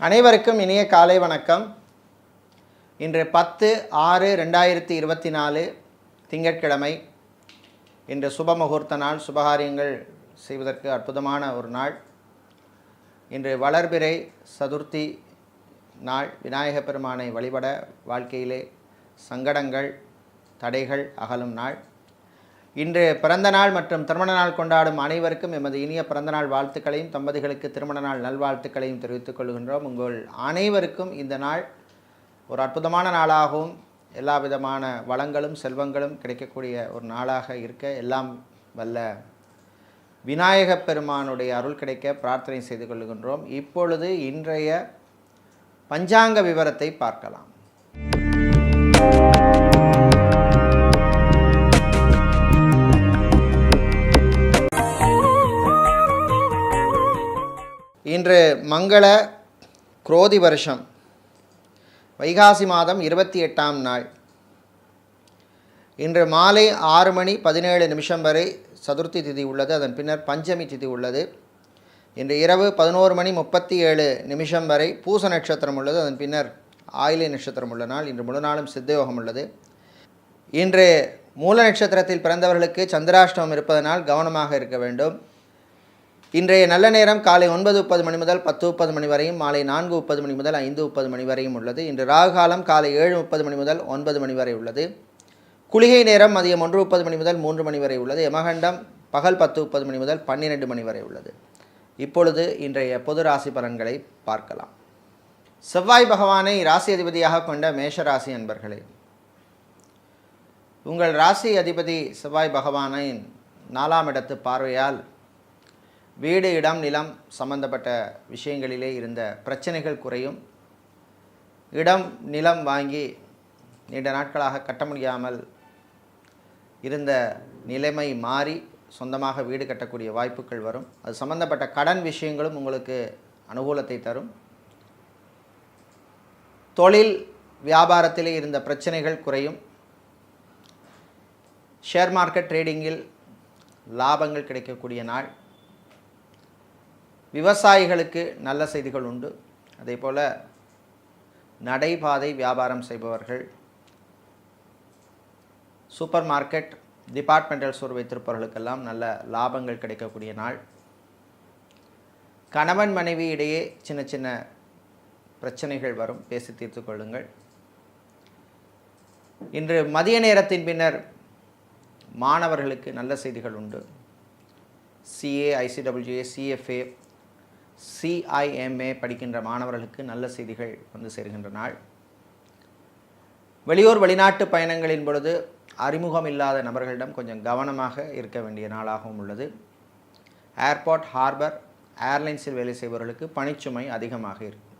அனைவருக்கும் இனிய காலை வணக்கம். இன்று 10/6/2024 திங்கட்கிழமை. இன்று சுப முகூர்த்த நாள். சுபகாரியங்கள் செய்வதற்கு அற்புதமான ஒரு நாள். இன்று வளர்பிறை சதுர்த்தி நாள். விநாயகப் பெருமானை வழிபட வாழ்க்கையிலே சங்கடங்கள் தடைகள் அகலும் நாள். இன்று பிறந்த நாள் மற்றும் திருமண நாள் கொண்டாடும் அனைவருக்கும் எமது இனிய பிறந்தநாள் வாழ்த்துக்களையும் தம்பதிகளுக்கு திருமண நாள் நல்வாழ்த்துக்களையும் தெரிவித்துக் கொள்கின்றோம். உங்கள் அனைவருக்கும் இந்த நாள் ஒரு அற்புதமான நாளாகவும் எல்லா விதமான வளங்களும் செல்வங்களும் கிடைக்கக்கூடிய ஒரு நாளாக இருக்க எல்லாம் வல்ல விநாயகப் பெருமானுடைய அருள் கிடைக்க பிரார்த்தனை செய்து கொள்கின்றோம். இப்பொழுது இன்றைய பஞ்சாங்க விவரத்தை பார்க்கலாம். இன்று மங்கள குரோதி வருஷம் வைகாசி மாதம் 28ஆம் நாள். இன்று மாலை 6:17 வரை சதுர்த்தி திதி உள்ளது. அதன் பின்னர் பஞ்சமி திதி உள்ளது. இன்று இரவு 11:37 வரை பூச நட்சத்திரம் உள்ளது. அதன் பின்னர் ஆயிலை நட்சத்திரம் உள்ள நாள். இன்று முழு நாளும் சித்தயோகம் உள்ளது. இன்று மூல நட்சத்திரத்தில் பிறந்தவர்களுக்கு சந்திராஷ்டமம் இருப்பதனால் கவனமாக இருக்க வேண்டும். இன்றைய நல்ல நேரம் காலை 9:30 முதல் 10:30 வரையும், மாலை 4:30 முதல் 5:30 வரையும் உள்ளது. இன்று ராகு காலம் காலை 7:30 முதல் 9 வரை உள்ளது. குளிகை நேரம் மதியம் 1:30 முதல் 3 வரை உள்ளது. யமகண்டம் பகல் 10:30 முதல் 12 வரை உள்ளது. இப்பொழுது இன்றைய பொது ராசி பலன்களை பார்க்கலாம். செவ்வாய் பகவானை ராசி அதிபதியாக கொண்ட மேஷராசி அன்பர்களே, உங்கள் ராசி அதிபதி செவ்வாய் பகவானின் 4ஆம் இடத்து பார்வையால் வீடு இடம் நிலம் சம்பந்தப்பட்ட விஷயங்களிலே இருந்த பிரச்சனைகள் குறையும். இடம் நிலம் வாங்கி நீண்ட நாட்களாக கட்ட முடியாமல் இருந்த நிலைமை மாறி சொந்தமாக வீடு கட்டக்கூடிய வாய்ப்புகள் வரும். அது சம்பந்தப்பட்ட கடன் விஷயங்களும் உங்களுக்கு அனுகூலத்தை தரும். தொழில் வியாபாரத்திலே இருந்த பிரச்சனைகள் குறையும். ஷேர் மார்க்கெட் ட்ரேடிங்கில் லாபங்கள் கிடைக்கக்கூடிய நாள். விவசாயிகளுக்கு நல்ல செய்திகள் உண்டு. அதே போல் நடைபாதை வியாபாரம் செய்பவர்கள், சூப்பர் மார்க்கெட், டிபார்ட்மெண்டல் ஸ்டோர் வைத்திருப்பவர்களுக்கெல்லாம் நல்ல லாபங்கள் கிடைக்கக்கூடிய நாள். கணவன் மனைவி இடையே சின்ன சின்ன பிரச்சனைகள் வரும், பேசி தீர்த்து கொள்ளுங்கள். இன்று மதிய நேரத்தின் பின்னர் மாணவர்களுக்கு நல்ல செய்திகள் உண்டு. CA, ICWA, CFA, CIMA படிக்கின்ற மாணவர்களுக்கு நல்ல செய்திகள் வந்து சேர்கின்ற நாள். வெளியூர் வெளிநாட்டு பயணங்களின் பொழுது அறிமுகம் இல்லாத நபர்களிடம் கொஞ்சம் கவனமாக இருக்க வேண்டிய நாளாகவும் உள்ளது. ஏர்போர்ட், ஹார்பர், ஏர்லைன்ஸில் வேலை செய்பவர்களுக்கு பணிச்சுமை அதிகமாக இருக்கும்.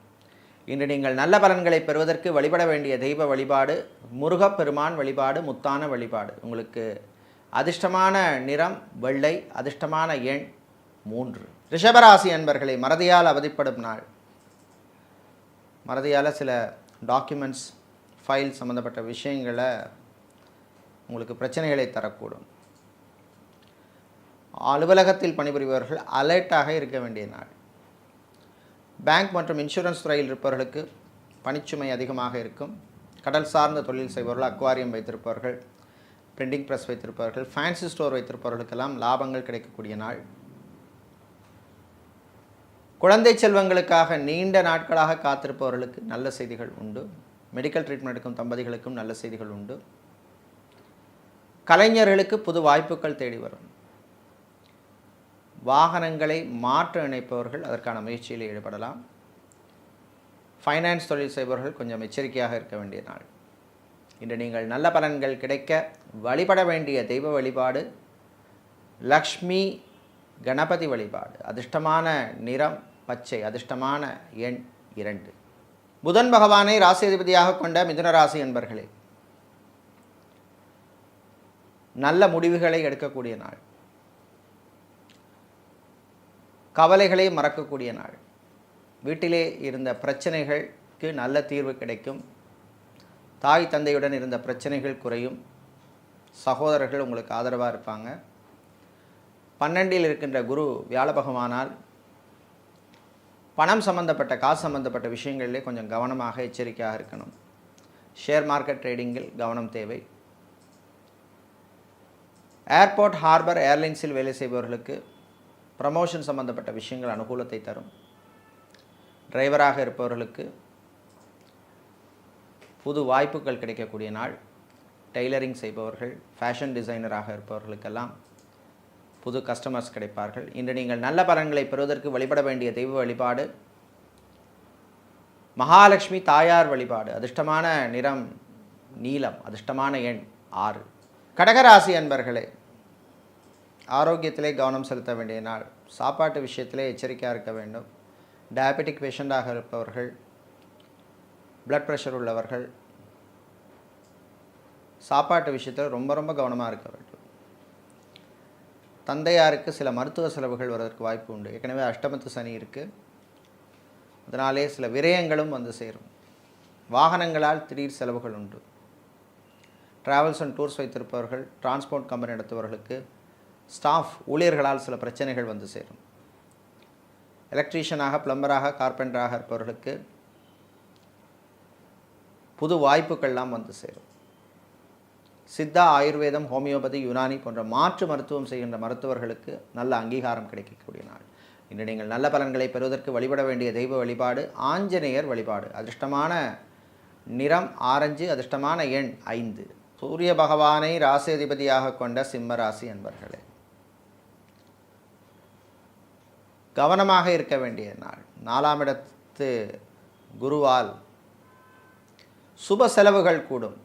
இன்று நீங்கள் நல்ல பலன்களை பெறுவதற்கு வழிபட வேண்டிய தெய்வ வழிபாடு முருகப்பெருமான் வழிபாடு, முத்தான வழிபாடு. உங்களுக்கு அதிர்ஷ்டமான நிறம் வெள்ளை, அதிர்ஷ்டமான எண் 3. ரிஷபராசி அன்பர்களை, மறதியால் அவதிப்படும் நாள். மறதியால் சில டாக்குமெண்ட்ஸ், ஃபைல் சம்மந்தப்பட்ட விஷயங்களை உங்களுக்கு பிரச்சனைகளை தரக்கூடும். அலுவலகத்தில் பணிபுரிபவர்கள் அலர்ட்டாக இருக்க வேண்டிய நாள். பேங்க் மற்றும் இன்சூரன்ஸ் துறையில் இருப்பவர்களுக்கு பணிச்சுமை அதிகமாக இருக்கும். கடல் சார்ந்த தொழில் செய்பவர்கள், அக்வாரியம் வைத்திருப்பவர்கள், பிரிண்டிங் ப்ரெஸ் வைத்திருப்பவர்கள், ஃபேன்சி ஸ்டோர் வைத்திருப்பவர்களுக்கெல்லாம் லாபங்கள் கிடைக்கக்கூடிய நாள். குழந்தை செல்வங்களுக்காக நீண்ட நாட்களாக காத்திருப்பவர்களுக்கு நல்ல செய்திகள் உண்டு. மெடிக்கல் ட்ரீட்மெண்ட் எடுக்கும் தம்பதிகளுக்கும் நல்ல செய்திகள் உண்டு. கலைஞர்களுக்கு புது வாய்ப்புகள் தேடி வரும். வாகனங்களை மாற்ற நினைப்பவர்கள் அதற்கான முயற்சியில் ஈடுபடலாம். ஃபைனான்ஸ் தொழில் செய்பவர்கள் கொஞ்சம் எச்சரிக்கையாக இருக்க வேண்டிய நாள். இன்று நீங்கள் நல்ல பலன்கள் கிடைக்க வழிபட வேண்டிய தெய்வ வழிபாடு லக்ஷ்மி கணபதி வழிபாடு. அதிர்ஷ்டமான நிறம் பச்சை, அதிர்ஷ்டமான எண் 2. புதன் பகவானை ராசி அதிபதியாக கொண்ட மிதுன ராசி என்பர்களே, நல்ல முடிவுகளை எடுக்கக்கூடிய நாள். கவலைகளை மறக்கக்கூடிய நாள். வீட்டிலே இருந்த பிரச்சனைகளுக்கு நல்ல தீர்வு கிடைக்கும். தாய் தந்தையுடன் இருந்த பிரச்சனைகள் குறையும். சகோதரர்கள் உங்களுக்கு ஆதரவாக இருப்பாங்க. 12இல் இருக்கின்ற குரு வியாழ பகவானால் பணம் சம்மந்தப்பட்ட காசு சம்மந்தப்பட்ட விஷயங்களிலே கொஞ்சம் கவனமாக எச்சரிக்கையாக இருக்கணும். ஷேர் மார்க்கெட் ட்ரேடிங்கில் கவனம் தேவை. ஏர்போர்ட், ஹார்பர், ஏர்லைன்ஸில் வேலை செய்பவர்களுக்கு ப்ரமோஷன் சம்பந்தப்பட்ட விஷயங்கள் அனுகூலத்தை தரும். டிரைவராக இருப்பவர்களுக்கு புது வாய்ப்புகள் கிடைக்கக்கூடிய நாள். டெய்லரிங் செய்பவர்கள், ஃபேஷன் டிசைனராக இருப்பவர்களுக்கெல்லாம் புது கஸ்டமர்ஸ் கிடைப்பார்கள். இன்று நீங்கள் நல்ல பலன்களை பெறுவதற்கு வழிபட வேண்டிய தெய்வ வழிபாடு மகாலட்சுமி தாயார் வழிபாடு. அதிர்ஷ்டமான நிறம் நீலம், அதிர்ஷ்டமான எண் 6. கடகராசி அன்பர்களே, ஆரோக்கியத்திலே கவனம் செலுத்த வேண்டிய நாள். சாப்பாட்டு விஷயத்திலே எச்சரிக்கையாக இருக்க வேண்டும். டயபெட்டிக் பேஷண்டாக இருப்பவர்கள், பிளட் ப்ரெஷர் உள்ளவர்கள் சாப்பாட்டு விஷயத்தில் ரொம்ப ரொம்ப கவனமாக இருக்க வேண்டும். தந்தையாருக்கு சில மருத்துவ செலவுகள் வருவதற்கு வாய்ப்பு உண்டு. ஏற்கனவே அஷ்டமத்து சனி இருக்குது, அதனாலே சில விரயங்களும் வந்து சேரும். வாகனங்களால் திடீர் செலவுகள் உண்டு. ட்ராவல்ஸ் அண்ட் டூர்ஸ் வைத்திருப்பவர்கள், டிரான்ஸ்போர்ட் கம்பெனி நடத்துபவர்களுக்கு ஸ்டாஃப் ஊழியர்களால் சில பிரச்சனைகள் வந்து சேரும். எலக்ட்ரீஷியனாக, பிளம்பராக, கார்பெண்டராக இருப்பவர்களுக்கு புது வாய்ப்புகள்லாம் வந்து சேரும். சித்தா, ஆயுர்வேதம், ஹோமியோபதி, யுனானி போன்ற மாற்று மருத்துவம் செய்கின்ற மருத்துவர்களுக்கு நல்ல அங்கீகாரம் கிடைக்கக்கூடிய நாள். இன்று நீங்கள் நல்ல பலன்களை பெறுவதற்கு வழிபட வேண்டிய தெய்வ வழிபாடு ஆஞ்சநேயர் வழிபாடு. அதிர்ஷ்டமான நிறம் ஆரஞ்சு, அதிர்ஷ்டமான எண் 5. சூரிய பகவானை ராசியதிபதியாக கொண்ட சிம்ம ராசி அன்பர்களே, கவனமாக இருக்க வேண்டிய நாள். 4ஆம் இடத்து குருவால் சுப செலவுகள் கூடும்.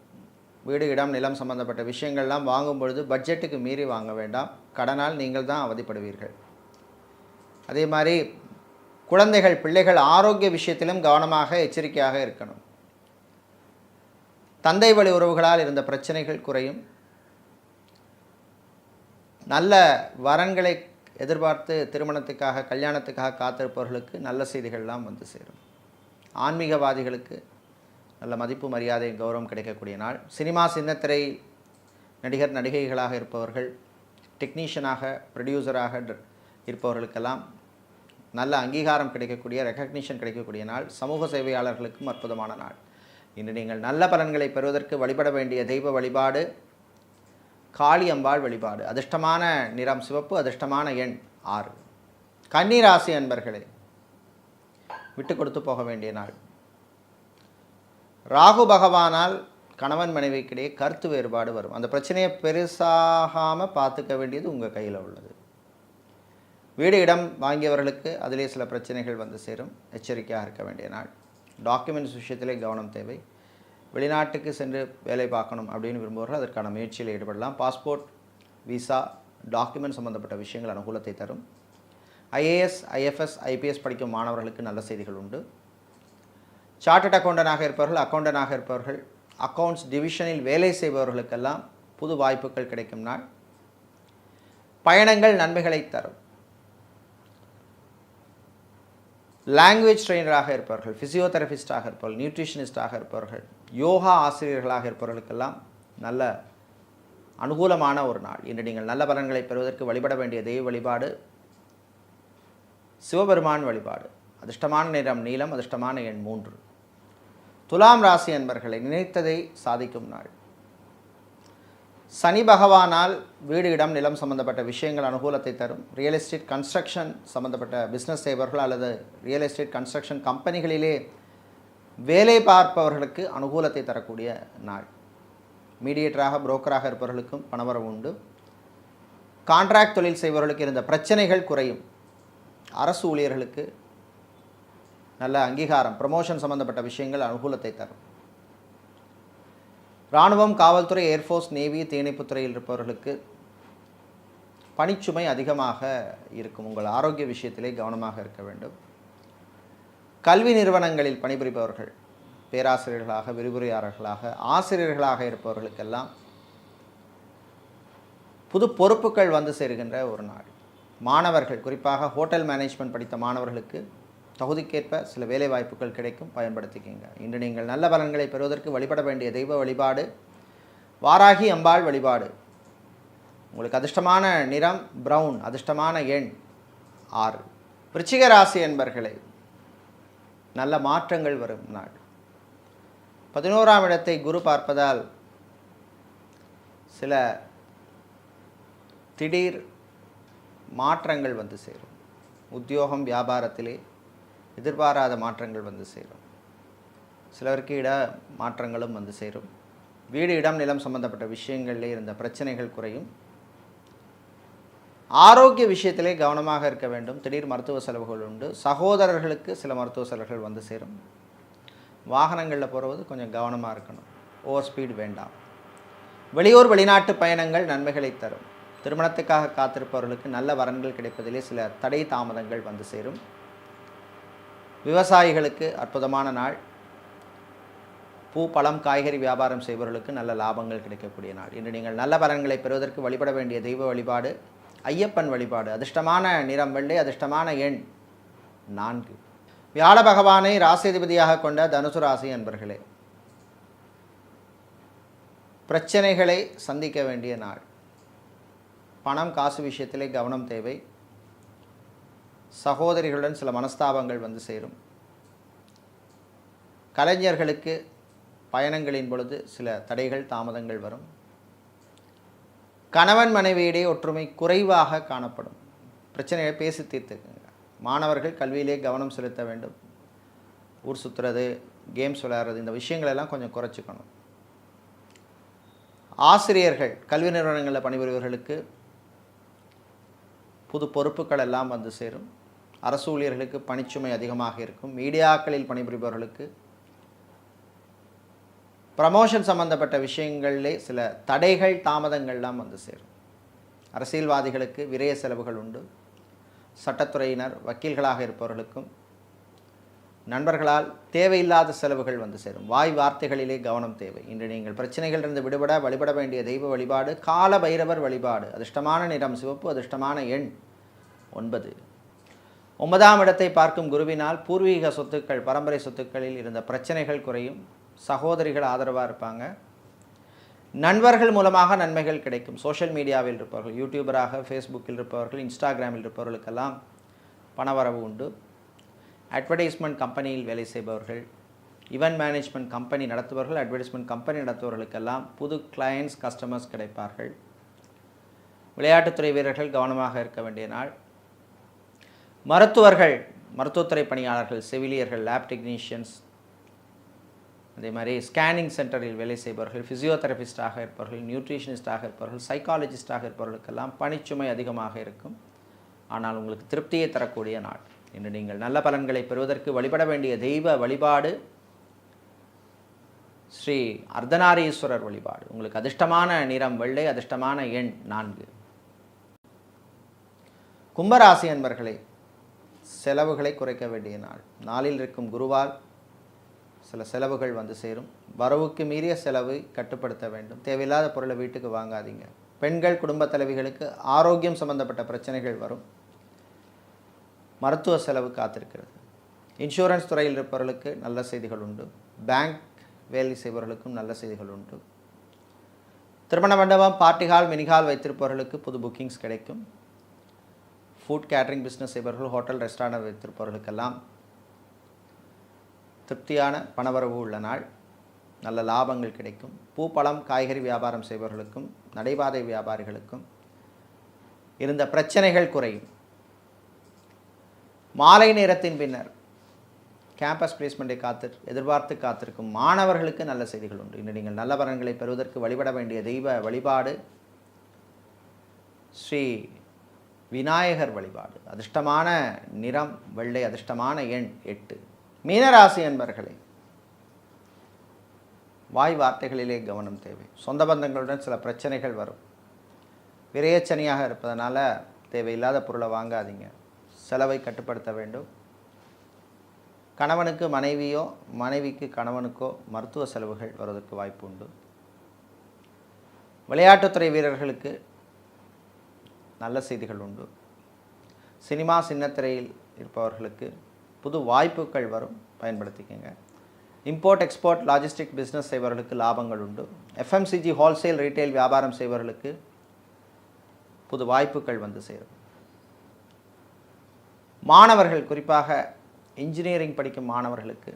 வீடு, இடம், நிலம் சம்பந்தப்பட்ட விஷயங்கள்லாம் வாங்கும் பொழுது பட்ஜெட்டுக்கு மீறி வாங்க வேண்டாம். கடனால் நீங்கள் தான் அவதிப்படுவீர்கள். அதே மாதிரி குழந்தைகள், பிள்ளைகள் ஆரோக்கிய விஷயத்திலும் கவனமாக எச்சரிக்கையாக இருக்கணும். தந்தை வழி உறவுகளால் இருந்த பிரச்சனைகள் குறையும். நல்ல வரன்களை எதிர்பார்த்து திருமணத்துக்காக, கல்யாணத்துக்காக காத்திருப்பவர்களுக்கு நல்ல செய்திகள்லாம் வந்து சேரும். ஆன்மீகவாதிகளுக்கு நல்ல மதிப்பு, மரியாதை, கௌரவம் கிடைக்கக்கூடிய நாள். சினிமா, சின்னத்திரை நடிகர், நடிகைகளாக இருப்பவர்கள், டெக்னீஷியனாக, ப்ரொடியூசராக இருப்பவர்களுக்கெல்லாம் நல்ல அங்கீகாரம் கிடைக்கக்கூடிய, ரெக்கக்னிஷன் கிடைக்கக்கூடிய நாள். சமூக சேவையாளர்களுக்கும் அற்புதமான நாள். இன்று நீங்கள் நல்ல பலன்களை பெறுவதற்கு வழிபட வேண்டிய தெய்வ வழிபாடு காளி அம்பாள் வழிபாடு. அதிர்ஷ்டமான நிறம் சிவப்பு, அதிர்ஷ்டமான எண் 6. கன்னி ராசி அன்பர்களே, விட்டு கொடுத்து போக வேண்டிய நாள். ராகு பகவானால் கணவன் மனைவிக்கிடையே கருத்து வேறுபாடு வரும். அந்த பிரச்சனையை பெருசாகாமல் பார்த்துக்க வேண்டியது உங்கள் கையில் உள்ளது. வீடு, இடம் வாங்கியவர்களுக்கு அதிலே சில பிரச்சனைகள் வந்து சேரும். எச்சரிக்கையாக இருக்க வேண்டிய நாள். டாக்குமெண்ட்ஸ் விஷயத்திலே கவனம் தேவை. வெளிநாட்டுக்கு சென்று வேலை பார்க்கணும் அப்படின்னு விரும்புவவர்கள் அதற்கான முயற்சியில் ஈடுபடலாம். பாஸ்போர்ட், விசா, டாக்குமெண்ட் சம்பந்தப்பட்ட விஷயங்கள் அனுகூலத்தை தரும். ஐஏஎஸ், ஐஎஃப்எஸ், ஐபிஎஸ் படிக்கும் மாணவர்களுக்கு நல்ல செய்திகள் உண்டு. சார்ட்டர்ட் அக்கௌண்டனாக இருப்பவர்கள், அக்கௌண்டனாக இருப்பவர்கள், அக்கௌண்ட்ஸ் டிவிஷனில் வேலை செய்பவர்களுக்கெல்லாம் புது வாய்ப்புகள் கிடைக்கும் நாள். பயணங்கள் நன்மைகளை தரும். லாங்குவேஜ் ட்ரெயினராக இருப்பவர்கள், ஃபிசியோதெரபிஸ்டாக இருப்பவர்கள், நியூட்ரிஷனிஸ்டாக இருப்பவர்கள், யோகா ஆசிரியர்களாக இருப்பவர்களுக்கெல்லாம் நல்ல அனுகூலமான ஒரு நாள். இன்று நீங்கள் நல்ல பலன்களை பெறுவதற்கு வழிபட வேண்டிய தெய்வ வழிபாடு சிவபெருமான் வழிபாடு. அதிர்ஷ்டமான நிறம் நீலம், அதிர்ஷ்டமான எண் 3. துலாம் ராசி அன்பர்களை, நினைத்ததை சாதிக்கும் நாள். சனி பகவானால் வீடு, இடம், நிலம் சம்பந்தப்பட்ட விஷயங்கள் அனுகூலத்தை தரும். ரியல் எஸ்டேட், கன்ஸ்ட்ரக்ஷன் சம்பந்தப்பட்ட பிஸ்னஸ் செய்பவர்கள் அல்லது ரியல் எஸ்டேட் கன்ஸ்ட்ரக்ஷன் கம்பெனிகளிலே வேலை பார்ப்பவர்களுக்கு அனுகூலத்தை தரக்கூடிய நாள். மீடியேட்டராக, புரோக்கராக இருப்பவர்களுக்கும் பணவரவு உண்டு. கான்ட்ராக்ட் தொழில் செய்பவர்களுக்கு இருந்த பிரச்சனைகள் குறையும். அரசு ஊழியர்களுக்கு நல்ல அங்கீகாரம், ப்ரமோஷன் சம்பந்தப்பட்ட விஷயங்கள் அனுகூலத்தை தரும். இராணுவம், காவல்துறை, ஏர்ஃபோர்ஸ், நேவி, தீயணைப்புத்துறையில் இருப்பவர்களுக்கு பணிச்சுமை அதிகமாக இருக்கும். உங்கள் ஆரோக்கிய விஷயத்திலே கவனமாக இருக்க வேண்டும். கல்வி நிறுவனங்களில் பணிபுரிபவர்கள், பேராசிரியர்களாக, விரிவுரையாளர்களாக, ஆசிரியர்களாக இருப்பவர்களுக்கெல்லாம் புது பொறுப்புகள் வந்து சேருகின்ற ஒரு நாள். மாணவர்கள், குறிப்பாக ஹோட்டல் மேனேஜ்மெண்ட் படித்த மாணவர்களுக்கு தகுதிக்கேற்ப சில வேலை வாய்ப்புகள் கிடைக்கும், பயன்படுத்திக்கிங்க. இன்று நீங்கள் நல்ல பலன்களை பெறுவதற்கு வழிபட வேண்டிய தெய்வ வழிபாடு வாராகி அம்பாள் வழிபாடு. உங்களுக்கு அதிர்ஷ்டமான நிறம் பிரவுன், அதிர்ஷ்டமான எண் 6. விருச்சிக ராசி என்பர்களே, நல்ல மாற்றங்கள் வரும் நாள். 11ஆம் இடத்தை குரு பார்ப்பதால் சில திடீர் மாற்றங்கள் வந்து சேரும். உத்தியோகம் வியாபாரத்திலே எதிர்பாராத மாற்றங்கள் வந்து சேரும். சிலருக்கு இட மாற்றங்களும் வந்து சேரும். வீடு இடம் நிலம் சம்பந்தப்பட்ட விஷயங்களிலே இருந்த பிரச்சனைகள் குறையும். ஆரோக்கிய விஷயத்திலே கவனமாக இருக்க வேண்டும். திடீர் மருத்துவ செலவுகள் உண்டு. சகோதரர்களுக்கு சில மருத்துவ செலவுகள் வந்து சேரும். வாகனங்களில் போகிறது கொஞ்சம் கவனமாக இருக்கணும். ஓவர் ஸ்பீடு வேண்டாம். வெளியூர் வெளிநாட்டு பயணங்கள் நன்மைகளை தரும். திருமணத்துக்காக காத்திருப்பவர்களுக்கு நல்ல வரன்கள் கிடைப்பதிலே சில தடை தாமதங்கள் வந்து சேரும். விவசாயிகளுக்கு அற்புதமான நாள். பூ பழம் காய்கறி வியாபாரம் செய்பவர்களுக்கு நல்ல லாபங்கள் கிடைக்கக்கூடிய நாள். இன்று நீங்கள் நல்ல பலன்களை பெறுவதற்கு வழிபட வேண்டிய தெய்வ வழிபாடு ஐயப்பன் வழிபாடு. அதிர்ஷ்டமான நிறம் வெள்ளை. அதிர்ஷ்டமான எண் 4. வியாழ பகவானை ராசிதிபதியாக கொண்ட தனுசு ராசி அன்பர்களே, பிரச்சனைகளை சந்திக்க வேண்டிய நாள். பணம் காசு விஷயத்திலே கவனம் தேவை. சகோதரிகளுடன் சில மனஸ்தாபங்கள் வந்து சேரும். கலைஞர்களுக்கு பயணங்களின் பொழுது சில தடைகள் தாமதங்கள் வரும். கணவன் மனைவியிடையே ஒற்றுமை குறைவாக காணப்படும். பிரச்சனையை பேசி தீர்த்துக்குங்க. மாணவர்கள் கல்வியிலே கவனம் செலுத்த வேண்டும். ஊர் சுற்றுறது, கேம்ஸ் விளையாடுறது, இந்த விஷயங்களெல்லாம் கொஞ்சம் குறைச்சிக்கணும். ஆசிரியர்கள் கல்வி நிறுவனங்களில் பணிபுரிவர்களுக்கு புது பொறுப்புகள் எல்லாம் வந்து சேரும். அரசு ஊழியர்களுக்கு பணிச்சுமை அதிகமாக இருக்கும். மீடியாக்களில் பணிபுரிபவர்களுக்கு ப்ரமோஷன் சம்பந்தப்பட்ட விஷயங்களிலே சில தடைகள் தாமதங்கள்லாம் வந்து சேரும். அரசியல்வாதிகளுக்கு விரய செலவுகள் உண்டு. சட்டத்துறையினர் வக்கீல்களாக இருப்பவர்களுக்கும் நண்பர்களால் தேவையில்லாத செலவுகள் வந்து சேரும். வாய் வார்த்தைகளிலே கவனம் தேவை. இன்று நீங்கள் பிரச்சனைகளிலிருந்து விடுபட வழிபட வேண்டிய தெய்வ வழிபாடு கால பைரவர் வழிபாடு. அதிர்ஷ்டமான நிறம் சிவப்பு. அதிர்ஷ்டமான எண் 9. 9ஆம் இடத்தை பார்க்கும் குருவினால் பூர்வீக சொத்துக்கள் பரம்பரை சொத்துக்களில் இருந்த பிரச்சனைகள் குறையும். சகோதரிகள் ஆதரவாக இருப்பாங்க. நண்பர்கள் மூலமாக நன்மைகள் கிடைக்கும். சோஷியல் மீடியாவில் இருப்பவர்கள், யூடியூபராக ஃபேஸ்புக்கில் இருப்பவர்கள், இன்ஸ்டாகிராமில் இருப்பவர்களுக்கெல்லாம் பணவரவு உண்டு. அட்வர்டைஸ்மெண்ட் கம்பெனியில் வேலை செய்பவர்கள், ஈவென்ட் மேனேஜ்மெண்ட் கம்பெனி நடத்துபவர்கள், அட்வர்டைஸ்மெண்ட் கம்பெனி நடத்துபவர்களுக்கெல்லாம் புது கிளையண்ட்ஸ் கஸ்டமர்ஸ் கிடைப்பார்கள். விளையாட்டுத்துறை வீரர்கள் கவனமாக இருக்க வேண்டிய நாள். மருத்துவர்கள், மருத்துவத்துறை பணியாளர்கள், செவிலியர்கள், லேப் டெக்னீஷியன்ஸ், அதே மாதிரி ஸ்கேனிங் சென்டரில் வேலை செய்பவர்கள், ஃபிசியோதெரபிஸ்டாக இருப்பவர்கள், நியூட்ரிஷனிஸ்டாக இருப்பவர்கள், சைக்காலஜிஸ்டாக இருப்பவர்களுக்கெல்லாம் பணிச்சுமை அதிகமாக இருக்கும். ஆனால் உங்களுக்கு திருப்தியை தரக்கூடிய நாள். இன்று நீங்கள் நல்ல பலன்களை பெறுவதற்கு வழிபட வேண்டிய தெய்வ வழிபாடு ஸ்ரீ அர்த்தநாரீஸ்வரர் வழிபாடு. உங்களுக்கு அதிர்ஷ்டமான நிறம் வெள்ளை. அதிர்ஷ்டமான எண் 4. கும்பராசி அன்பர்களே, செலவுகளை குறைக்க வேண்டிய நாள். நாளில் இருக்கும் குருவால் சில செலவுகள் வந்து சேரும். வரவுக்கு மீறிய செலவை கட்டுப்படுத்த வேண்டும். தேவையில்லாத பொருளை வீட்டுக்கு வாங்காதீங்க. பெண்கள் குடும்ப தலைவிகளுக்கு ஆரோக்கியம் சம்பந்தப்பட்ட பிரச்சனைகள் வரும். மருத்துவ செலவு காத்திருக்கிறது. இன்சூரன்ஸ் துறையில் இருப்பவர்களுக்கு நல்ல செய்திகள் உண்டு. பேங்க் வேலை செய்பவர்களுக்கும் நல்ல செய்திகள் உண்டு. திருமண மண்டபம், பார்ட்டி ஹால், மினிஹால் வைத்திருப்பவர்களுக்கு புது புக்கிங்ஸ் கிடைக்கும். ஃபுட் கேட்டரிங் பிஸ்னஸ் செய்பவர்கள், ஹோட்டல் ரெஸ்டாரண்ட் வைத்திருப்பவர்களுக்கெல்லாம் திருப்தியான பணவரவு உள்ள நாள். நல்ல லாபங்கள் கிடைக்கும். பூ பழம் காய்கறி வியாபாரம் செய்பவர்களுக்கும் நடைபாதை வியாபாரிகளுக்கும் இருந்த பிரச்சனைகள் குறையும். மாலை நேரத்தின் பின்னர் கேம்பஸ் பிளேஸ்மெண்ட்டை எதிர்பார்த்து காத்திருக்கும் மாணவர்களுக்கு நல்ல செய்திகள் உண்டு. இன்று நீங்கள் நல்ல பலன்களை பெறுவதற்கு வழிபட வேண்டிய தெய்வ வழிபாடு ஸ்ரீ விநாயகர் வழிபாடு. அதிர்ஷ்டமான நிறம் வெள்ளை. அதிர்ஷ்டமான எண் 8. மீனராசி அன்பர்களே, வாய் வார்த்தைகளிலே கவனம் தேவை. சொந்த பந்தங்களுடன் சில பிரச்சனைகள் வரும். விரயச்சனியாக இருப்பதனால தேவையில்லாத பொருளை வாங்காதீங்க. செலவை கட்டுப்படுத்த வேண்டும். கணவனுக்கு மனைவியோ, மனைவிக்கு கணவனுக்கோ மருத்துவ செலவுகள் வருவதற்கு வாய்ப்பு உண்டு. விளையாட்டுத்துறை வீரர்களுக்கு நல்ல செய்திகள் உண்டு. சினிமா சின்னத்திரையில் இருப்பவர்களுக்கு புது வாய்ப்புகள் வரும், பயன்படுத்திக்கங்க. இம்போர்ட் எக்ஸ்போர்ட் லாஜிஸ்டிக் பிஸ்னஸ் செய்பவர்களுக்கு லாபங்கள் உண்டு. எஃப்எம்சிஜி ஹோல்சேல் ரீட்டைல் வியாபாரம் செய்பவர்களுக்கு புது வாய்ப்புகள் வந்து சேரும். மாணவர்கள், குறிப்பாக இன்ஜினியரிங் படிக்கும் மாணவர்களுக்கு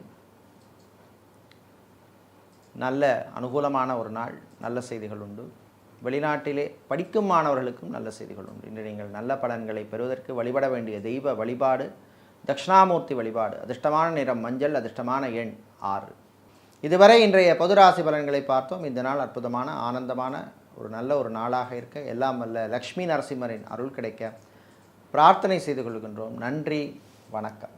நல்ல அனுகூலமான ஒரு நாள், நல்ல செய்திகள் உண்டு. வெளிநாட்டிலே படிக்கும் மாணவர்களுக்கும் நல்ல செய்திகள் உண்டு. இன்று நீங்கள் நல்ல பலன்களை பெறுவதற்கு வழிபட வேண்டிய தெய்வ வழிபாடு தட்சிணாமூர்த்தி வழிபாடு. அதிர்ஷ்டமான நிறம் மஞ்சள், அதிர்ஷ்டமான எண் 6. இதுவரை இன்றைய பொது ராசி பலன்களை பார்த்தோம். இந்த நாள் அற்புதமான ஆனந்தமான ஒரு நல்ல ஒரு நாளாக இருக்க எல்லாம் வல்ல லக்ஷ்மி நரசிம்மரின் அருள் கிடைக்க பிரார்த்தனை செய்து கொள்கின்றோம். நன்றி, வணக்கம்.